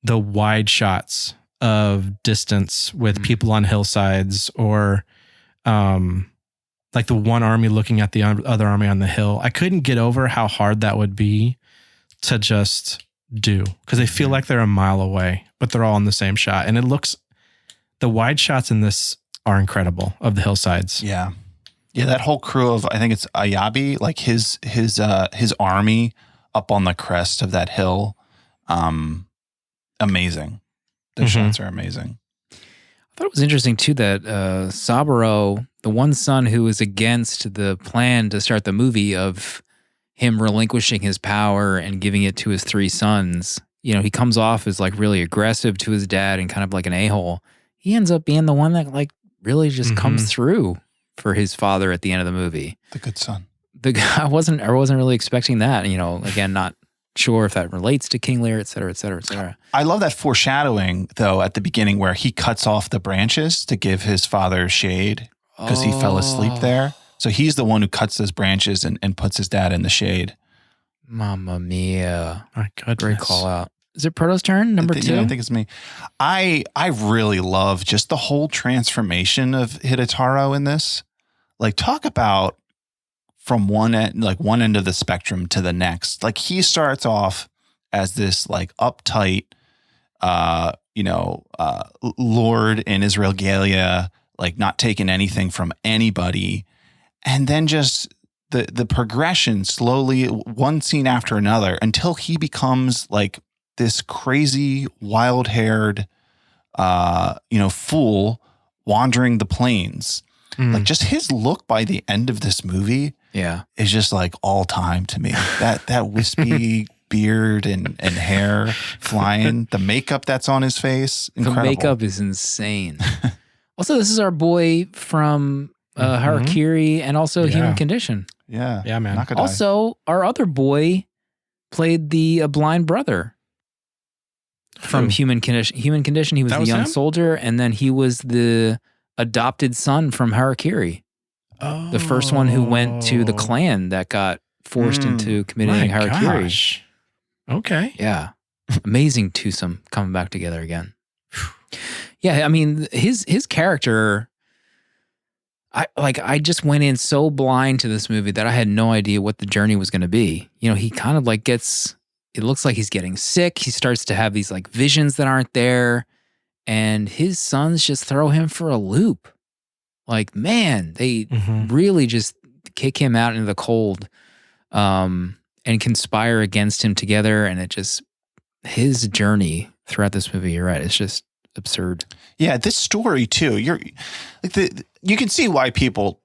wide shots of distance with people on hillsides, or like the one army looking at the other army on the hill. I couldn't get over how hard that would be to just do, because they feel like they're a mile away, but they're all in the same shot. And the wide shots in this are incredible of the hillsides. Yeah. Yeah, that whole crew of, I think it's Ayabi, like his army up on the crest of that hill. Amazing. The shots are amazing. I thought it was interesting too that Saburo, the one son who was against the plan to start the movie of him relinquishing his power and giving it to his three sons, he comes off as like really aggressive to his dad and kind of like an a-hole. He ends up being the one that like really just comes through for his father at the end of the movie. The good son. I wasn't really expecting that. Again, not sure if that relates to King Lear, et cetera, et cetera, et cetera. I love that foreshadowing though at the beginning where he cuts off the branches to give his father shade because he fell asleep there. So he's the one who cuts those branches and puts his dad in the shade. Mamma mia. My goodness. Great call out. Is it Proto's turn? Number two? Yeah, I think it's me. I really love just the whole transformation of Hidetaro in this. Like, talk about from one end of the spectrum to the next. Like, he starts off as this like uptight, lord in his regalia, like not taking anything from anybody, and then just the progression slowly, one scene after another, until he becomes like this crazy, wild-haired, fool wandering the plains. Like just his look by the end of this movie is just like all time to me. That wispy beard and hair flying, the makeup that's on his face, incredible. The makeup is insane. Also, this is our boy from Harakiri and also Human Condition. Yeah. Yeah, man. Nakadai. Also, our other boy played the blind brother from Human Condition. Human Condition, he was the young soldier, and then he was the adopted son from Harakiri. Oh. The first one who went to the clan that got forced into committing Harakiri. Gosh. Okay. Yeah. Amazing twosome coming back together again. Yeah, I mean, his character, I just went in so blind to this movie that I had no idea what the journey was going to be. You know, he kind of like it looks like he's getting sick. He starts to have these like visions that aren't there. And his sons just throw him for a loop. Like, man, they really just kick him out into the cold and conspire against him together. And his journey throughout this movie, you're right, it's just absurd. Yeah, this story too. You can see why people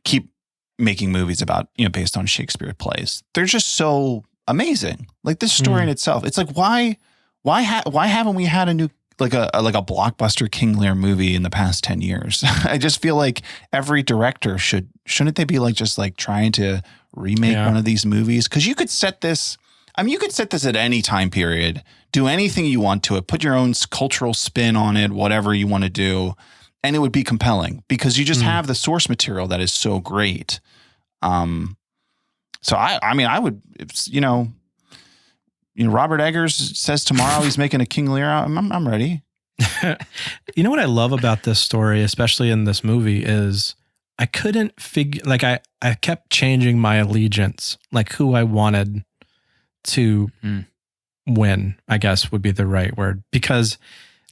keep making movies about, based on Shakespeare plays. They're just so amazing. Like this story in itself. It's like why haven't we had a new like a blockbuster King Lear movie in the past 10 years? I just feel like every director shouldn't they be like just like trying to remake one of these movies? Because you could set this. I mean, you could set this at any time period, do anything you want to it, put your own cultural spin on it, whatever you want to do, and it would be compelling because you just have the source material that is so great. So I would, Robert Eggers says tomorrow he's making a King Lear. I'm ready. You know what I love about this story, especially in this movie, is I couldn't figure, like I kept changing my allegiance, like who I wanted to win, I guess would be the right word. Because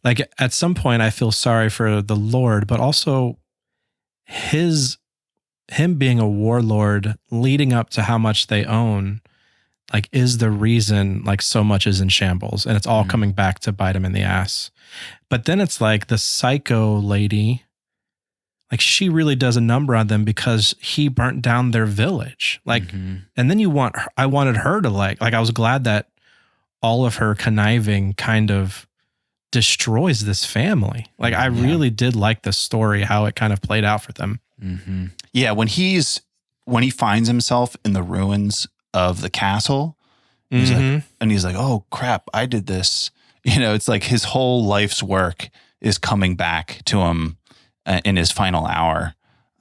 like at some point I feel sorry for the Lord, but also him being a warlord leading up to how much they own, like is the reason like so much is in shambles and it's all coming back to bite him in the ass. But then it's like the psycho lady, like she really does a number on them because he burnt down their village. Like, and then I wanted her to like I was glad that all of her conniving kind of destroys this family. Like I really did like the story, how it kind of played out for them. Yeah. When he finds himself in the ruins of the castle, he's like, oh crap, I did this. It's like his whole life's work is coming back to him in his final hour,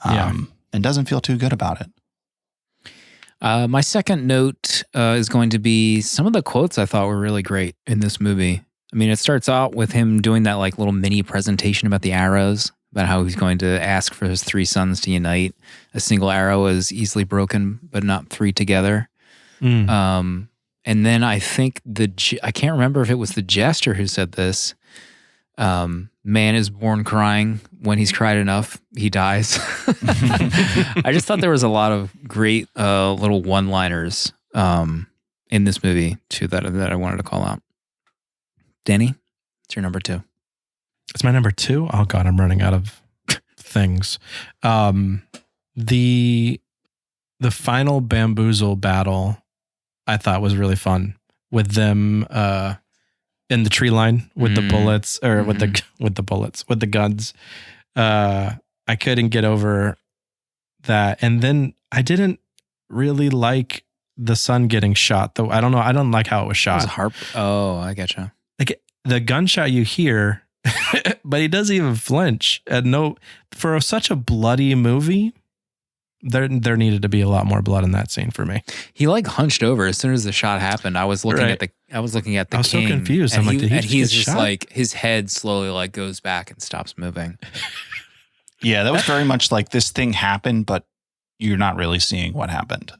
and doesn't feel too good about it. My second note is going to be some of the quotes I thought were really great in this movie. I mean, it starts out with him doing that like little mini presentation about the arrows, about how he's going to ask for his three sons to unite. A single arrow is easily broken, but not three together. And then I think I can't remember if it was the jester who said this. Man is born crying. When he's cried enough, he dies. I just thought there was a lot of great little one-liners in this movie too that I wanted to call out. Danny, it's your number 2. It's my number 2. Oh God, I'm running out of things. The final bamboozle battle I thought was really fun with them in the tree line with the bullets or with the guns. I couldn't get over that. And then I didn't really like the son getting shot though. I don't know. I don't like how it was shot. Oh, I gotcha. Like the gunshot you hear, but he doesn't even flinch. And for such a bloody movie, there needed to be a lot more blood in that scene for me. He like hunched over as soon as the shot happened. I was looking at the king. I was so confused. I'm like, he's just shot? Like his head slowly like goes back and stops moving. Yeah, that was very much like this thing happened, but you're not really seeing what happened.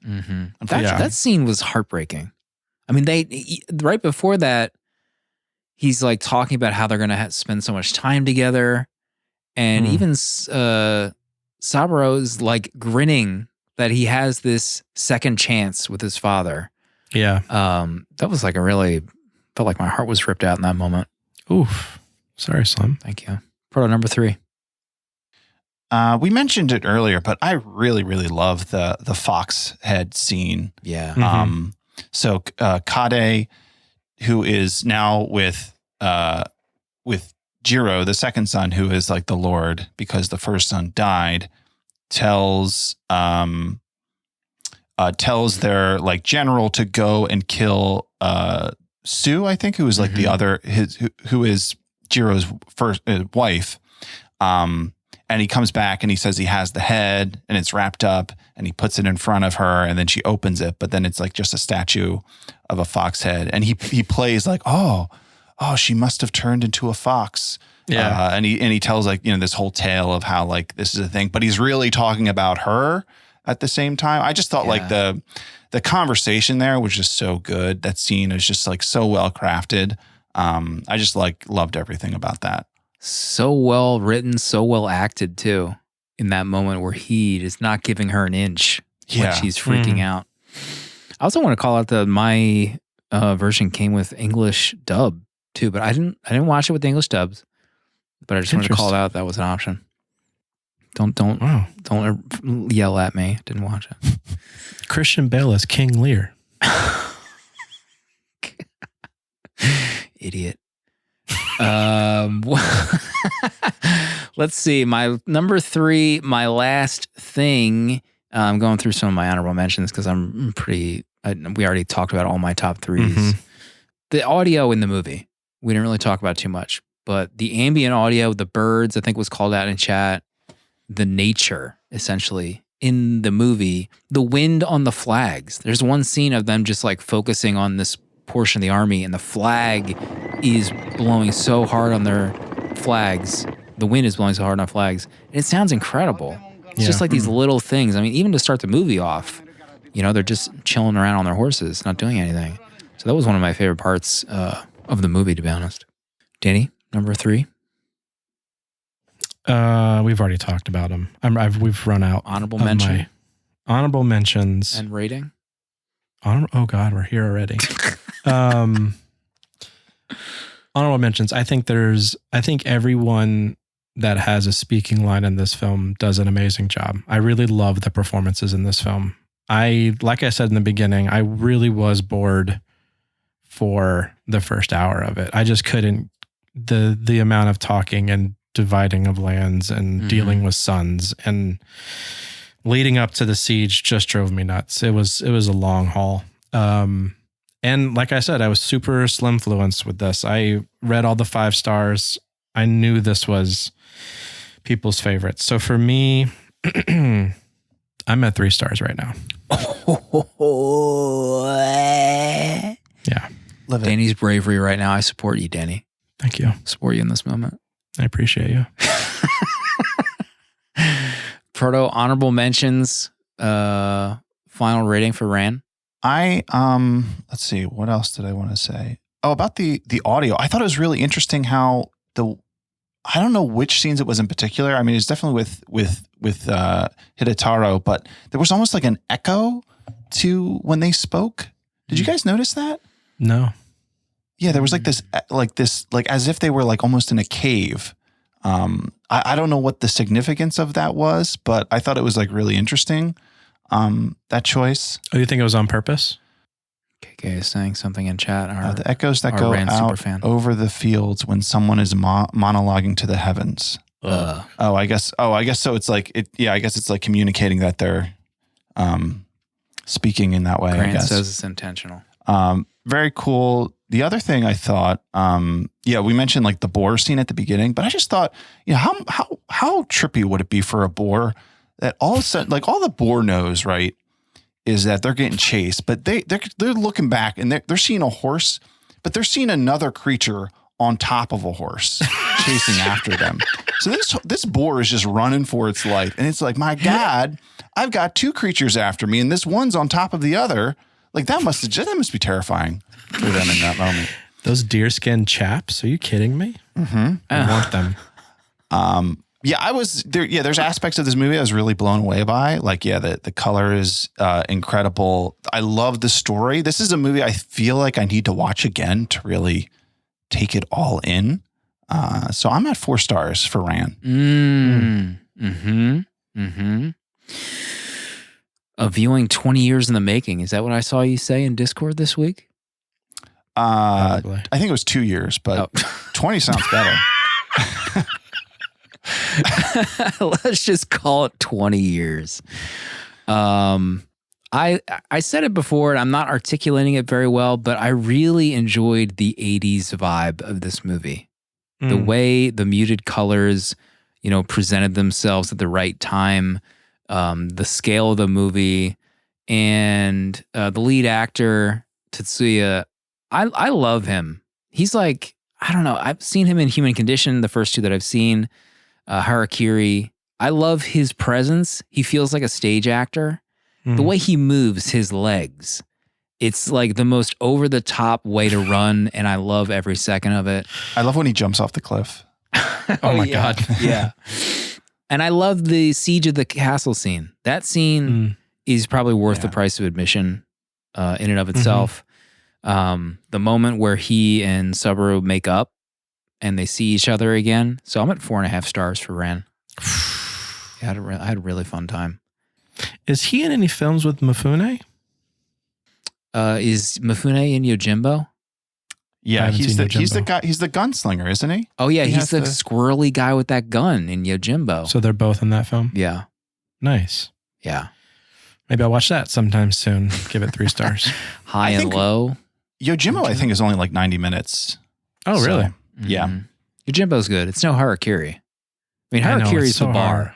That scene was heartbreaking. I mean, right before that, he's like talking about how they're going to spend so much time together, and even Saburo is like grinning that he has this second chance with his father. Yeah. That was like felt like my heart was ripped out in that moment. Oof. Sorry, Slim. Thank you. Proto number 3. We mentioned it earlier, but I really, really love the fox head scene. Yeah. Mhm. So Kade, who is now with Jiro, the second son, who is like the Lord because the first son died, tells their like general to go and kill Sue, I think, who is like the other who is Jiro's first wife. And he comes back and he says he has the head and it's wrapped up and he puts it in front of her and then she opens it, but then it's like just a statue of a fox head. And he plays like, oh, she must have turned into a fox. Yeah. And he tells like, this whole tale of how like this is a thing, but he's really talking about her at the same time. I just thought like the conversation there was just so good. That scene is just like so well crafted. I just like loved everything about that. So well written, so well acted too. In that moment where he is not giving her an inch when she's freaking out. I also want to call out that my version came with English dub too, but I didn't watch it with the English dubs. But I just wanted to call it out. That was an option. Don't yell at me. Didn't watch it. Christian Bale as King Lear. Idiot. Let's see. My number 3, my last thing. I'm going through some of my honorable mentions because we already talked about all my top 3s. The audio in the movie, we didn't really talk about too much, but the ambient audio, the birds, I think was called out in chat, the nature, essentially, in the movie, the wind on the flags. There's one scene of them just like focusing on this portion of the army and the flag is blowing so hard on their flags. The wind is blowing so hard on flags. And it sounds incredible. It's just like these little things. I mean, even to start the movie off, they're just chilling around on their horses, not doing anything. So that was one of my favorite parts of the movie, to be honest. Danny, number 3? We've already talked about them. We've run out. Honorable mention. Honorable mentions. And rating? Oh God, we're here already. Honorable mentions. I think everyone that has a speaking line in this film does an amazing job. I really love the performances in this film. Like I said in the beginning, I really was bored for the first hour of it. I just couldn't, the amount of talking and dividing of lands and dealing with sons and leading up to the siege just drove me nuts. It was a long haul. And like I said, I was super Slimfluenced with this. I read all the 5 stars. I knew this was people's favorite. So for me, I'm at 3 stars right now. Yeah. Love it. Danny's bravery right now. I support you, Danny. Thank you. Support you in this moment. I appreciate you. Proto, honorable mentions, final rating for Ran. Let's see, what else did I want to say? Oh, about the audio. I thought it was really interesting how I don't know which scenes it was in particular. I mean, it's definitely with Hidetaro, but there was almost like an echo to when they spoke. Did you guys notice that? No. Yeah, there was like this as if they were like almost in a cave. I don't know what the significance of that was, but I thought it was like really interesting. That choice. Oh, you think it was on purpose? KK is saying something in chat. The echoes that go out over the fields when someone is monologuing to the heavens. I guess so. It's like I guess it's like communicating that they're speaking in that way. Grant I guess says it's intentional. Very cool. The other thing I thought, we mentioned like the boar scene at the beginning, but I just thought, how trippy would it be for a boar that all of a sudden, like all the boar knows, right, is that they're getting chased, but they're looking back and they're seeing a horse, but they're seeing another creature on top of a horse chasing after them. So this boar is just running for its life, and it's like, my God, I've got 2 creatures after me, and this one's on top of the other. Like that must be terrifying for them in that moment. Those deerskin chaps? Are you kidding me? Mm-hmm. I want them. I was there. Yeah, there's aspects of this movie I was really blown away by. Like, the color is incredible. I love the story. This is a movie I feel like I need to watch again to really take it all in. So I'm at 4 stars for Ran. A viewing 20 years in the making. Is that what I saw you say in Discord this week? I think it was 2 years, but 20 sounds better. Let's just call it 20 years. I said it before, and I'm not articulating it very well, but I really enjoyed the 80s vibe of this movie. The way the muted colors, presented themselves at the right time, the scale of the movie, and the lead actor, Tetsuya, I love him. He's like, I don't know, I've seen him in Human Condition, the first 2 that I've seen, Harakiri. I love his presence. He feels like a stage actor. The way he moves his legs, it's like the most over-the-top way to run, and I love every second of it. I love when he jumps off the cliff. Oh my God. Yeah. And I love the siege of the castle scene. That scene is probably worth the price of admission in and of itself. The moment where he and Subaru make up and they see each other again. So I'm at 4.5 stars for Ran. I had a really fun time. Is he in any films with Mifune? Is Mifune in Yojimbo? Yeah, he's the guy. He's the gunslinger, isn't he? Oh yeah, he's the squirrely guy with that gun in Yojimbo. So they're both in that film? Yeah. Nice. Yeah. Maybe I'll watch that sometime soon. Give it 3 stars. High and low. Yojimbo, I think, is only like 90 minutes. Oh, really? Yeah. Yojimbo's good. It's no Harakiri. I mean, Harakiri's the bar.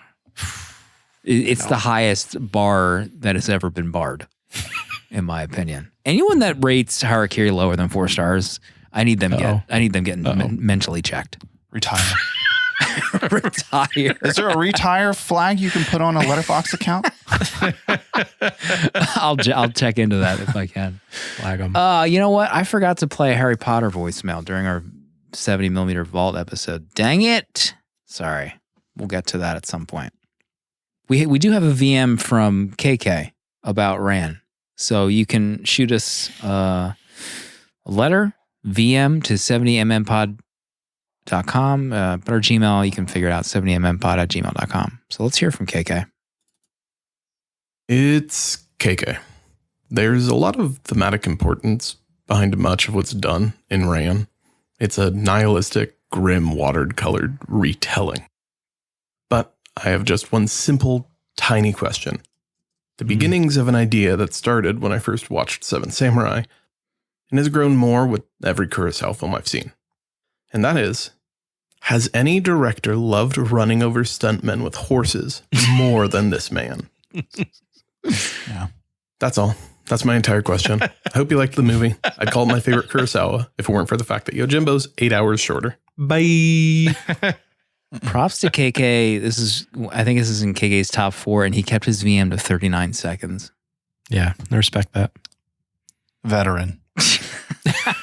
It's the highest bar that has ever been barred, in my opinion. Anyone that rates Harakiri lower than 4 stars, I need them getting mentally checked. Retire. Retire. Is there a retire flag you can put on a Letterboxd account? I'll check into that if I can. Flag them. You know what? I forgot to play a Harry Potter voicemail during our 70mm Vault episode. Dang it. Sorry. We'll get to that at some point. We do have a VM from KK about Ran. So you can shoot us a letter, VM to 70mmpod.com. But our Gmail, you can figure it out, 70mmpod@gmail.com. So let's hear from KK. It's KK. There's a lot of thematic importance behind much of what's done in Ran. It's a nihilistic, grim, watered-colored retelling. But I have just one simple, tiny question. The beginnings of an idea that started when I first watched Seven Samurai and has grown more with every Kurosawa film I've seen. And that is, has any director loved running over stuntmen with horses more than this man? Yeah. That's all. That's my entire question. I hope you liked the movie. I'd call it my favorite Kurosawa if it weren't for the fact that Yojimbo's 8 hours shorter. Bye. Props to KK. I think this is in KK's top 4, and he kept his VM to 39 seconds. Yeah, I respect that. Veteran.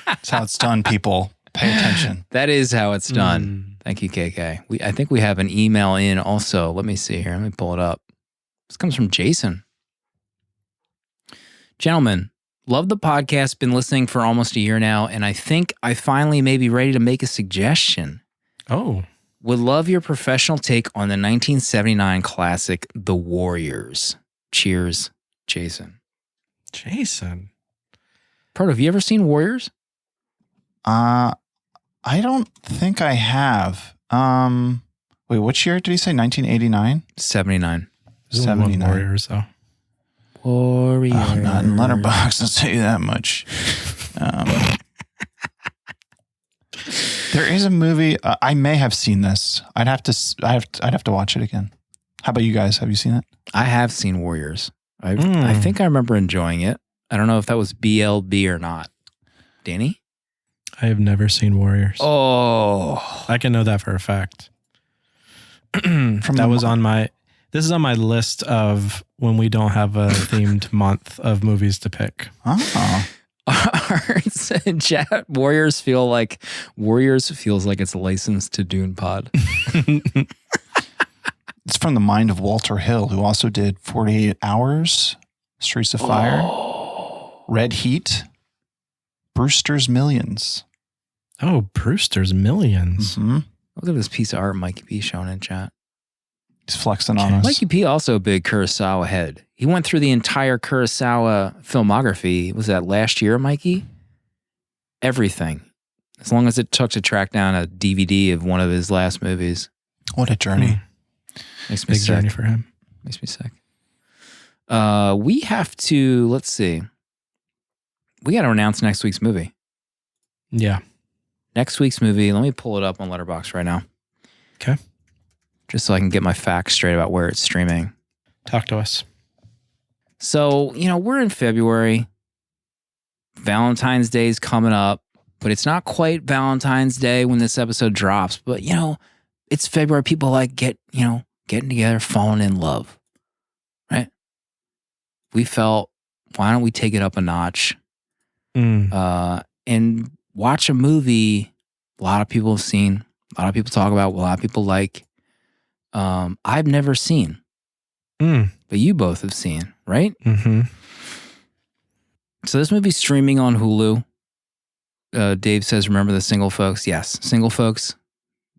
That's how it's done, people. Pay attention. That is how it's done. Thank you, KK. I think we have an email in also. Let me see here. Let me pull it up. This comes from Jason. Gentlemen, love the podcast. Been listening for almost a year now, and I think I finally may be ready to make a suggestion. Oh. Would love your professional take on the 1979 classic, The Warriors. Cheers, Jason. Jason. Proto, have you ever seen Warriors? I don't think I have. Wait, which year did he say? 1989? 79. 79. Warriors, though. Warriors. Oh, not in Letterboxd, I'll tell you that much. There is a movie. I may have seen this. I'd have to watch it again. How about you guys? Have you seen it? I have seen Warriors. I think I remember enjoying it. I don't know if that was BLB or not. Danny? I have never seen Warriors. Oh. I can know that for a fact. This is on my list of when we don't have a themed month of movies to pick. Oh. Warriors feels like it's licensed to Dune Pod. It's from the mind of Walter Hill, who also did 48 Hours, Streets of Fire, Red Heat, Brewster's Millions. Oh, Brewster's Millions. Mm-hmm. Look at this piece of art Mikey P showing in chat. He's flexing on us. Mikey P also a big Kurosawa head. He went through the entire Kurosawa filmography. Was that last year, Mikey? Everything. As long as it took to track down a DVD of one of his last movies. What a journey. Makes me Big sick. journey for him. Makes me sick. We have to, let's see. We got to announce next week's movie. Yeah. Next week's movie, let me pull it up on Letterboxd right now. Okay. Just so I can get my facts straight about where it's streaming. Talk to us. So, we're in February. Valentine's Day is coming up, but it's not quite Valentine's Day when this episode drops. But, it's February. People like getting together, falling in love, right? We felt, why don't we take it up a notch and watch a movie a lot of people have seen, a lot of people talk about, a lot of people like. I've never seen, but you both have seen, right? Mm-hmm. So this movie's streaming on Hulu. Dave says, remember the single folks? Yes. Single folks,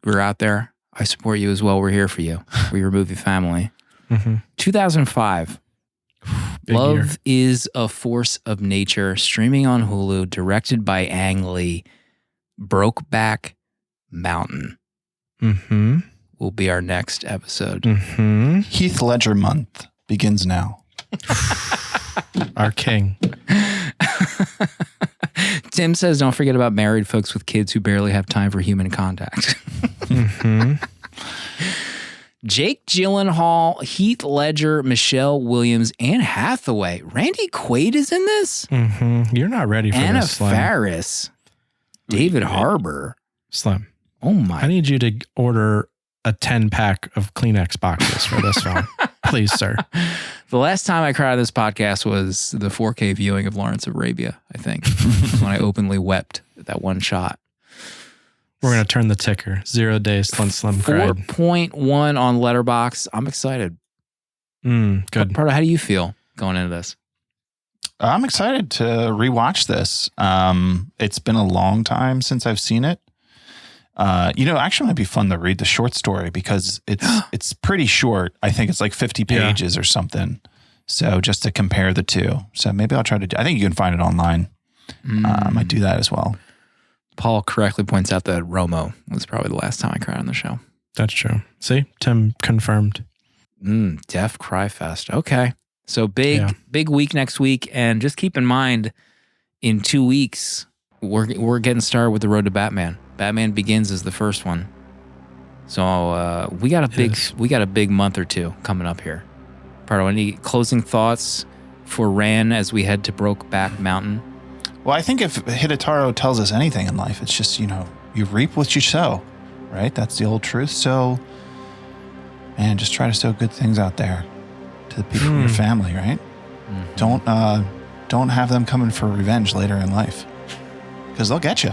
we're out there. I support you as well. We're here for you. We're your movie family. 2005. Big Love year. is a Force of Nature, streaming on Hulu, directed by Ang Lee. Brokeback Mountain Mm-hmm. will be our next episode. Mm-hmm. Heath Ledger month begins now. Our king. Tim says, don't forget about married folks with kids who barely have time for human contact. Mm-hmm. Jake Gyllenhaal, Heath Ledger, Michelle Williams, Anne Hathaway. Randy Quaid is in this? Mm-hmm. You're not ready for Anna this, Slim. Faris. David Harbour. Slim. Oh my. I need you to order a 10-pack of Kleenex boxes for this film. Please, sir. The last time I cried on this podcast was the 4K viewing of Lawrence of Arabia, I think. When I openly wept at that one shot. We're going to turn the ticker. 0 days Slim cried. 4.1 on Letterboxd. I'm excited. Good. Pardo, how do you feel going into this? I'm excited to rewatch this. It's been a long time since I've seen it. Actually might be fun to read the short story because it's pretty short. I think it's like 50 pages or something. So just to compare the two. So maybe I'll try to I think you can find it online. I might do that as well. Paul correctly points out that Romo was probably the last time I cried on the show. That's true. See? Tim confirmed. Deaf Cry Fest. Okay. So big week next week. And just keep in mind, in 2 weeks, we're getting started with the Road to Batman. Batman Begins is the first one. So we got a big month or two coming up here. Pardo, any closing thoughts for Ran as we head to Brokeback Mountain? Well, I think if Hidetaro tells us anything in life, it's just, you reap what you sow, right? That's the old truth. So, man, just try to sow good things out there to the people in your family, right? Mm-hmm. Don't have them coming for revenge later in life because they'll get you.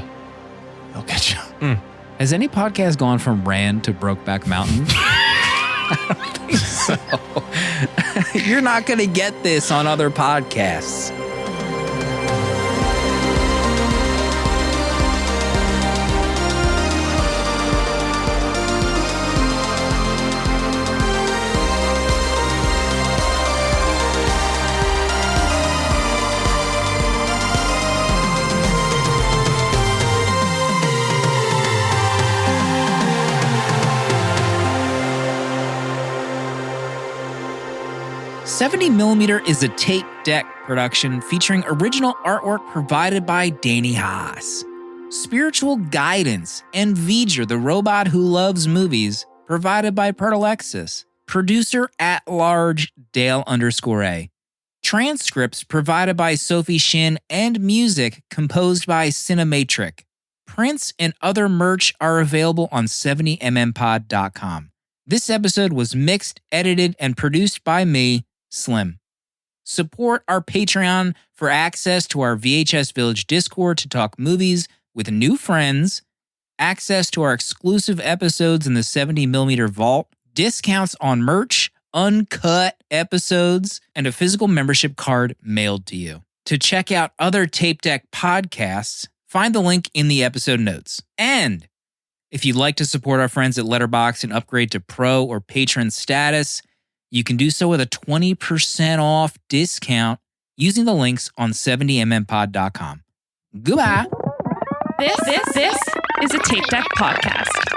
They'll get you. Has any podcast gone from Ran to Brokeback Mountain? I don't think so. You're not going to get this on other podcasts. $70mm is a tape deck production featuring original artwork provided by Danny Haas. Spiritual guidance and V'ger, the robot who loves movies, provided by Pertalexis. Producer at large, Dale_A. Transcripts provided by Sophie Shin and music composed by Cinematric. Prints and other merch are available on 70mmpod.com. This episode was mixed, edited, and produced by me, Slim. Support our Patreon for access to our VHS Village Discord to talk movies with new friends, access to our exclusive episodes in the 70mm vault, discounts on merch, uncut episodes, and a physical membership card mailed to you. To check out other Tape Deck podcasts, Find the link in the episode notes. And if you'd like to support our friends at Letterboxd and upgrade to pro or patron status, you can do so with a 20% off discount using the links on 70mmpod.com. Goodbye. This is a Tape Deck podcast.